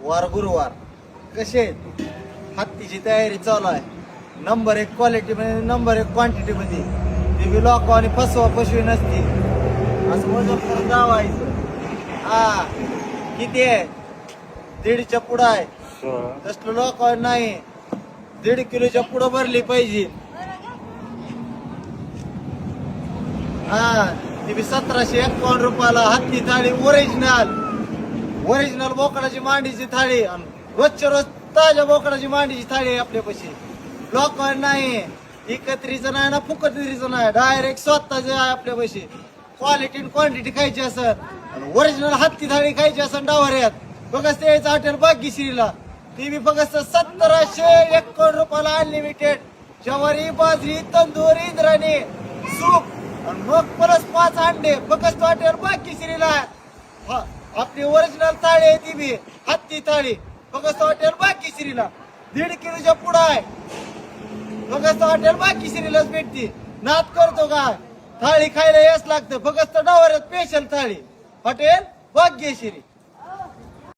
वार गुरुवार कसे आहेत? हत्तीची तयारी चालू आहे. नंबर 1 क्वालिटी मध्ये, नंबर 1 क्वांटिटी मध्ये. ते बी लोक आणि फसवा फसवी नसती. असं वजन करून जावायचं. हा किती आहे? 1.5च्या पुढं आहे. तसलं लोक नाही. 1.5 किलोच्या पुढं भरली पाहिजे. हा ती बी 1751 रुपयाला हत्ती थाळी ओरिजिनल बोकडाची मांडीची थाळी. रोजच्या रोज ताज्या बोकडाची मांडीची थाळी आहे आपल्यापाशी. लोक नाही, एकत्रीचं नाही ना फुकत्रीचं नाही, डायरेक्ट स्वतःच आहे आपल्यापाशी. क्वालिटी क्वांटिटी खायची असत, ओरिजिनल हत्ती थाळी खायची असत डावऱ्यात. बघत यायचं हॉटेल भाग्यश्रीला. ती बी बघत 1751 रुपयाला अनलिमिटेड ज्वारी, बाजरी, तंदूर, इंद्राणी, सूप आणि मग प्लस 5 अंडे. बघत हॉटेल भाग्यश्रीला. आपली ओरिजिनल थाळी आहे ती बी हत्ती थाळी. बघत हॉटेल भाग्यश्रीला 1.5 किलोच्या पुढं आहे. बघत हॉटेल भाग्यश्रीलाच भेटती. नाद करतो काय? थाळी खायला याच लागतं. बघत डावऱ्यात स्पेशल थाळी हॉटेल भाग्यश्री.